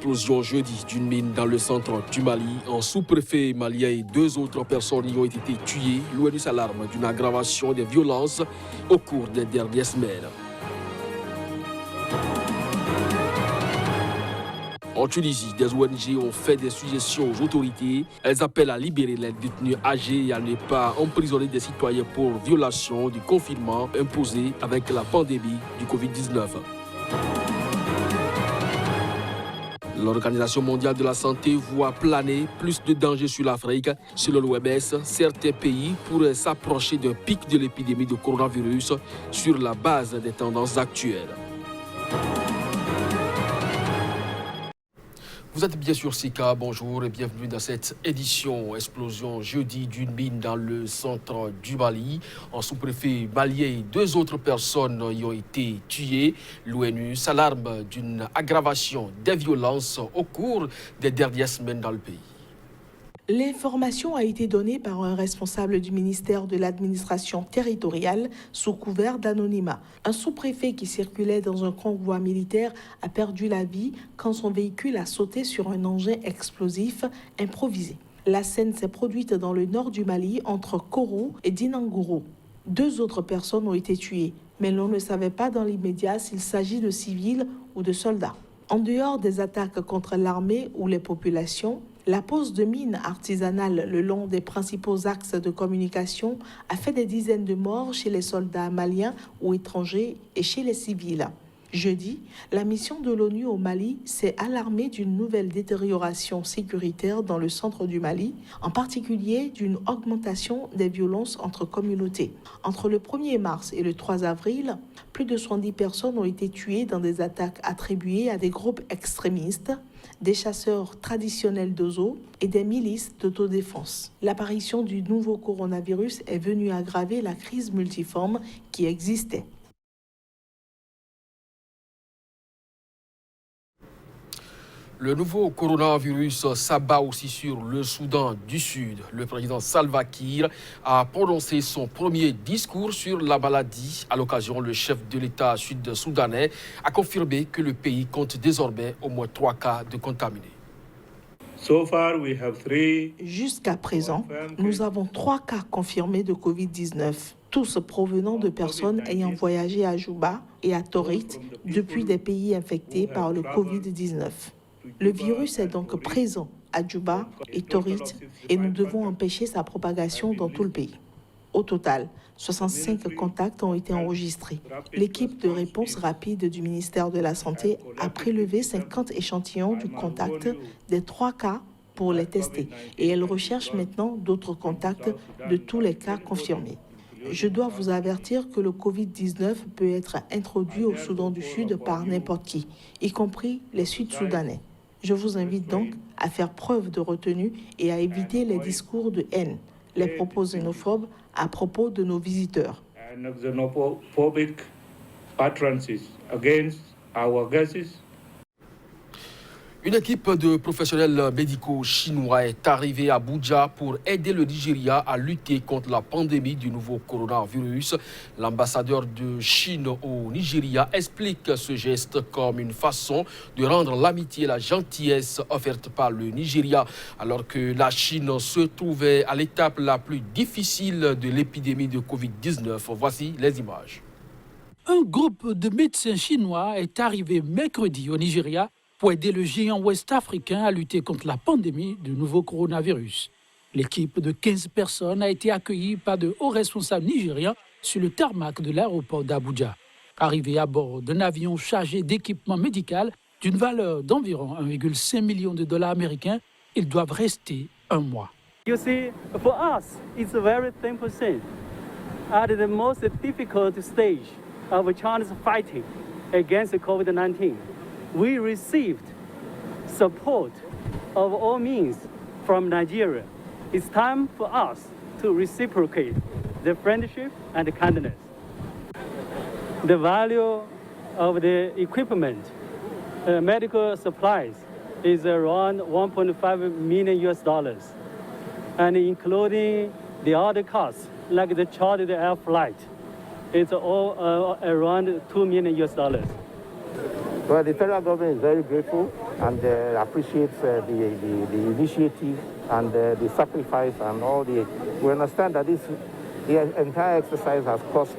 explosion jeudi d'une mine dans le centre du Mali. Un sous-préfet malien et 2 autres personnes y ont été tuées. L'ONU s'alarme d'une aggravation des violences au cours des dernières semaines. En Tunisie, des ONG ont fait des suggestions aux autorités. Elles appellent à libérer les détenus âgés et à ne pas emprisonner des citoyens pour violation du confinement imposé avec la pandémie du Covid-19. L'Organisation mondiale de la santé voit planer plus de dangers sur l'Afrique. Selon l'OMS, certains pays pourraient s'approcher d'un pic de l'épidémie de coronavirus sur la base des tendances actuelles. Vous êtes bien sûr Sika, bonjour et bienvenue dans cette édition. Explosion jeudi d'une mine dans le centre du Mali. Un sous-préfet malien et 2 autres personnes y ont été tuées. L'ONU s'alarme d'une aggravation des violences au cours des dernières semaines dans le pays. L'information a été donnée par un responsable du ministère de l'administration territoriale sous couvert d'anonymat. Un sous-préfet qui circulait dans un convoi militaire a perdu la vie quand son véhicule a sauté sur un engin explosif improvisé. La scène s'est produite dans le nord du Mali, entre Koro et Dinangouro. 2 autres personnes ont été tuées, mais l'on ne savait pas dans l'immédiat s'il s'agit de civils ou de soldats. En dehors des attaques contre l'armée ou les populations, la pose de mines artisanales le long des principaux axes de communication a fait des dizaines de morts chez les soldats maliens ou étrangers et chez les civils. Jeudi, la mission de l'ONU au Mali s'est alarmée d'une nouvelle détérioration sécuritaire dans le centre du Mali, en particulier d'une augmentation des violences entre communautés. Entre le 1er mars et le 3 avril, plus de 70 personnes ont été tuées dans des attaques attribuées à des groupes extrémistes, des chasseurs traditionnels d'oiseaux et des milices d'autodéfense. L'apparition du nouveau coronavirus est venue aggraver la crise multiforme qui existait. Le nouveau coronavirus s'abat aussi sur le Soudan du Sud. Le président Salva Kiir a prononcé son premier discours sur la maladie. À l'occasion, le chef de l'État sud-soudanais a confirmé que le pays compte désormais au moins 3 cas de contaminés. Jusqu'à présent, nous avons 3 cas confirmés de Covid-19, tous provenant de personnes ayant voyagé à Juba et à Torit depuis des pays infectés par le Covid-19. Le virus est donc présent à Juba et Torit et nous devons empêcher sa propagation dans tout le pays. Au total, 65 contacts ont été enregistrés. L'équipe de réponse rapide du ministère de la Santé a prélevé 50 échantillons du contact des 3 cas pour les tester et elle recherche maintenant d'autres contacts de tous les cas confirmés. Je dois vous avertir que le Covid-19 peut être introduit au Soudan du Sud par n'importe qui, y compris les Sud-Soudanais. Je vous invite donc à faire preuve de retenue et à éviter les discours de haine, les propos xénophobes à propos de nos visiteurs. Une équipe de professionnels médicaux chinois est arrivée à Abuja pour aider le Nigeria à lutter contre la pandémie du nouveau coronavirus. L'ambassadeur de Chine au Nigeria explique ce geste comme une façon de rendre l'amitié et la gentillesse offerte par le Nigeria, alors que la Chine se trouvait à l'étape la plus difficile de l'épidémie de Covid-19. Voici les images. Un groupe de médecins chinois est arrivé mercredi au Nigeria pour aider le géant ouest-africain à lutter contre la pandémie du nouveau coronavirus. L'équipe de 15 personnes a été accueillie par de hauts responsables nigériens sur le tarmac de l'aéroport d'Abuja. Arrivés à bord d'un avion chargé d'équipement médical d'une valeur d'environ 1,5 million de dollars américains, ils doivent rester 1 mois. You see, for us, it's a very simple thing. At the most difficult stage of China's fighting against COVID-19, we received support of all means from Nigeria. It's time for us to reciprocate the friendship and the kindness. The value of the equipment, medical supplies, is around $1.5 million, and including the other costs, like the chartered air flight, it's all around $2 million. Well, the federal government is very grateful and appreciates the initiative and the sacrifice and all the. We understand that the entire exercise has cost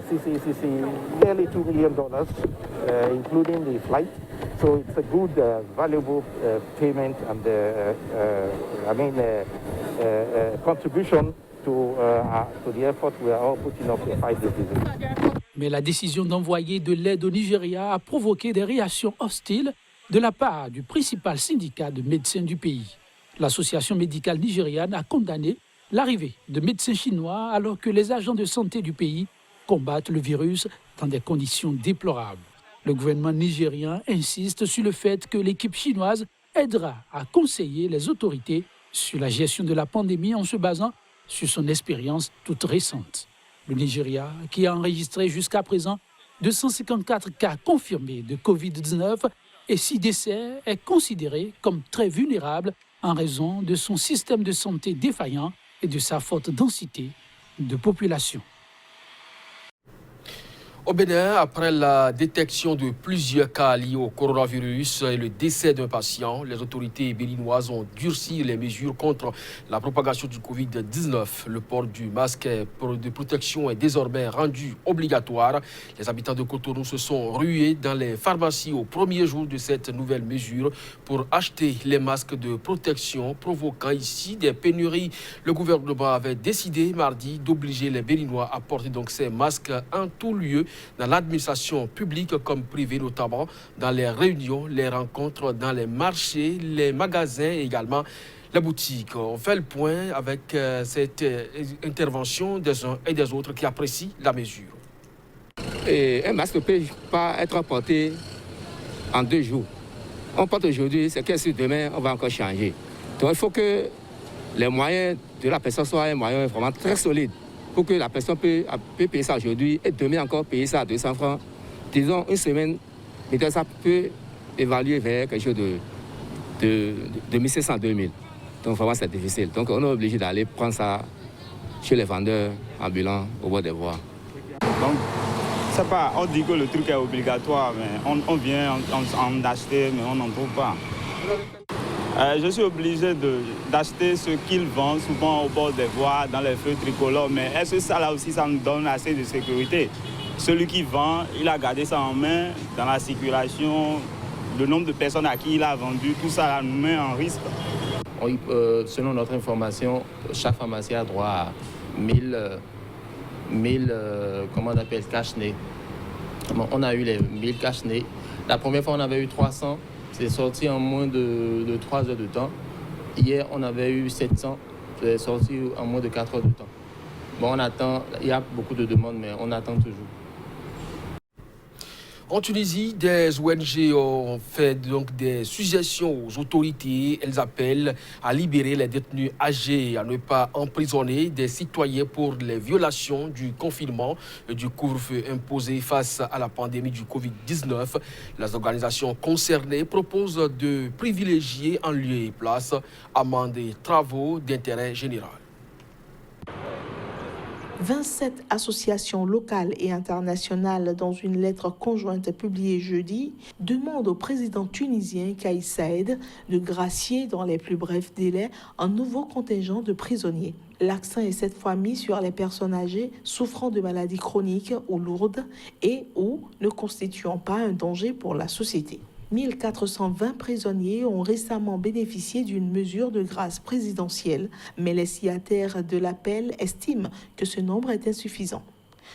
CCCC nearly $2 million, including the flight. So it's a good, valuable payment and contribution to the effort we are all putting up to fight this disease. Mais la décision d'envoyer de l'aide au Nigeria a provoqué des réactions hostiles de la part du principal syndicat de médecins du pays. L'Association médicale nigériane a condamné l'arrivée de médecins chinois alors que les agents de santé du pays combattent le virus dans des conditions déplorables. Le gouvernement nigérien insiste sur le fait que l'équipe chinoise aidera à conseiller les autorités sur la gestion de la pandémie en se basant sur son expérience toute récente. Le Nigeria, qui a enregistré jusqu'à présent 254 cas confirmés de Covid-19 et 6 décès, est considéré comme très vulnérable en raison de son système de santé défaillant et de sa forte densité de population. Au Bénin, après la détection de plusieurs cas liés au coronavirus et le décès d'un patient, les autorités béninoises ont durci les mesures contre la propagation du Covid-19. Le port du masque de protection est désormais rendu obligatoire. Les habitants de Cotonou se sont rués dans les pharmacies au premier jour de cette nouvelle mesure pour acheter les masques de protection, provoquant ici des pénuries. Le gouvernement avait décidé mardi d'obliger les Béninois à porter donc ces masques en tout lieu, dans l'administration publique comme privée, notamment dans les réunions, les rencontres, dans les marchés, les magasins et également les boutiques. On fait le point avec cette intervention des uns et des autres qui apprécient la mesure. Et un masque ne peut pas être porté en 2 jours. On porte aujourd'hui, c'est que si demain, on va encore changer. Donc il faut que les moyens de la personne soient un moyen vraiment très solide, pour que la personne peut payer ça aujourd'hui et demain encore payer ça à 200 francs. Disons, une semaine, ça peut évaluer vers quelque chose de 1500 à 2000. Donc vraiment, c'est difficile. Donc on est obligé d'aller prendre ça chez les vendeurs ambulants au bord des voies. Donc, c'est pas, on dit que le truc est obligatoire, mais on vient en acheter, mais on n'en trouve pas. Je suis obligé d'acheter ce qu'ils vendent souvent au bord des voies, dans les feux tricolores. Mais est-ce que ça là aussi, ça nous donne assez de sécurité? Celui qui vend, il a gardé ça en main dans la circulation. Le nombre de personnes à qui il a vendu, tout ça là, nous met en risque. Selon notre information, chaque pharmacien a droit à 1000 cache-nez. On a eu les 1000 cache-nez. La première fois, on avait eu 300. C'est sorti en moins de 3 heures de temps. Hier, on avait eu 700. C'est sorti en moins de 4 heures de temps. Bon, on attend. Il y a beaucoup de demandes, mais on attend toujours. En Tunisie, des ONG ont fait donc des suggestions aux autorités. Elles appellent à libérer les détenus âgés, à ne pas emprisonner des citoyens pour les violations du confinement et du couvre-feu imposé face à la pandémie du Covid-19. Les organisations concernées proposent de privilégier en lieu et place amendes et travaux d'intérêt général. 27 associations locales et internationales, dans une lettre conjointe publiée jeudi, demandent au président tunisien Kais Saied de gracier dans les plus brefs délais un nouveau contingent de prisonniers. L'accent est cette fois mis sur les personnes âgées souffrant de maladies chroniques ou lourdes et ou ne constituant pas un danger pour la société. 1420 prisonniers ont récemment bénéficié d'une mesure de grâce présidentielle, mais les signataires de l'appel estiment que ce nombre est insuffisant.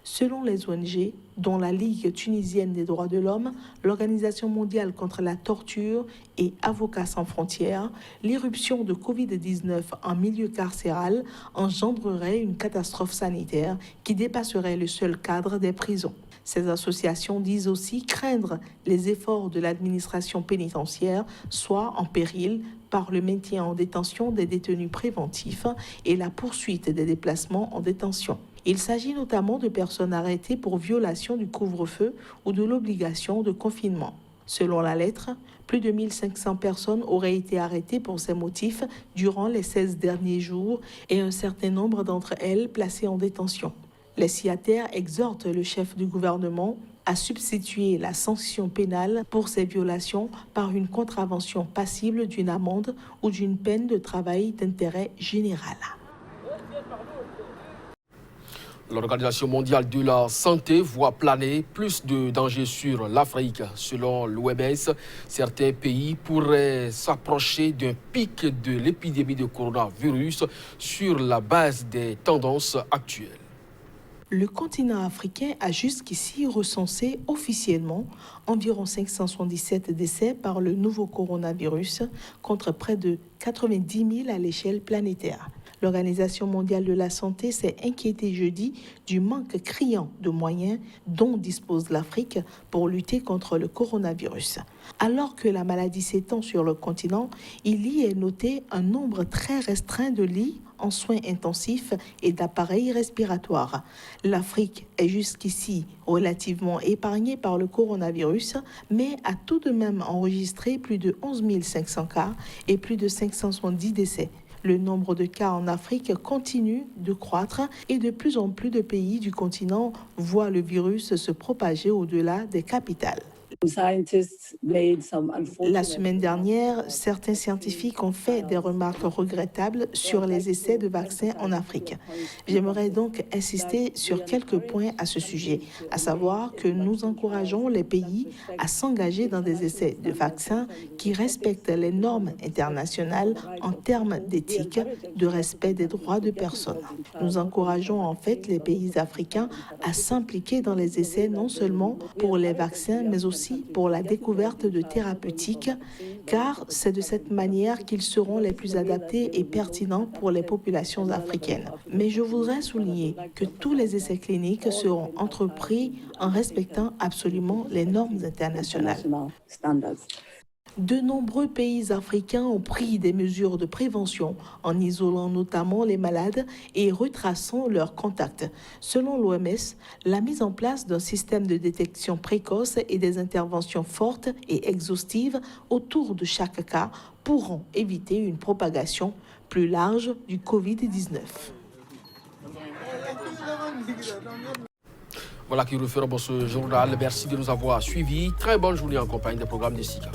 Selon les ONG, dont la Ligue tunisienne des droits de l'homme, l'Organisation mondiale contre la torture et Avocats sans frontières, l'irruption de Covid-19 en milieu carcéral engendrerait une catastrophe sanitaire qui dépasserait le seul cadre des prisons. Ces associations disent aussi craindre les efforts de l'administration pénitentiaire soient en péril par le maintien en détention des détenus préventifs et la poursuite des déplacements en détention. Il s'agit notamment de personnes arrêtées pour violation du couvre-feu ou de l'obligation de confinement. Selon la lettre, plus de 1500 personnes auraient été arrêtées pour ces motifs durant les 16 derniers jours et un certain nombre d'entre elles placées en détention. Les signataires exhortent le chef du gouvernement a substitué la sanction pénale pour ces violations par une contravention passible d'une amende ou d'une peine de travail d'intérêt général. L'Organisation mondiale de la santé voit planer plus de dangers sur l'Afrique. Selon l'OMS, certains pays pourraient s'approcher d'un pic de l'épidémie de coronavirus sur la base des tendances actuelles. Le continent africain a jusqu'ici recensé officiellement environ 577 décès par le nouveau coronavirus contre près de 90 000 à l'échelle planétaire. L'Organisation mondiale de la santé s'est inquiétée jeudi du manque criant de moyens dont dispose l'Afrique pour lutter contre le coronavirus. Alors que la maladie s'étend sur le continent, il y est noté un nombre très restreint de lits en soins intensifs et d'appareils respiratoires. L'Afrique est jusqu'ici relativement épargnée par le coronavirus, mais a tout de même enregistré plus de 11 500 cas et plus de 570 décès. Le nombre de cas en Afrique continue de croître et de plus en plus de pays du continent voient le virus se propager au-delà des capitales. La semaine dernière, certains scientifiques ont fait des remarques regrettables sur les essais de vaccins en Afrique. J'aimerais donc insister sur quelques points à ce sujet, à savoir que nous encourageons les pays à s'engager dans des essais de vaccins qui respectent les normes internationales en termes d'éthique, de respect des droits de personnes. Nous encourageons en fait les pays africains à s'impliquer dans les essais non seulement pour les vaccins, mais aussi pour la découverte de thérapeutiques, car c'est de cette manière qu'ils seront les plus adaptés et pertinents pour les populations africaines. Mais je voudrais souligner que tous les essais cliniques seront entrepris en respectant absolument les normes internationales. De nombreux pays africains ont pris des mesures de prévention en isolant notamment les malades et retraçant leurs contacts. Selon l'OMS, la mise en place d'un système de détection précoce et des interventions fortes et exhaustives autour de chaque cas pourront éviter une propagation plus large du Covid-19. Voilà qui referme ce journal. Merci de nous avoir suivis. Très bonne journée en compagnie des programmes de SICA.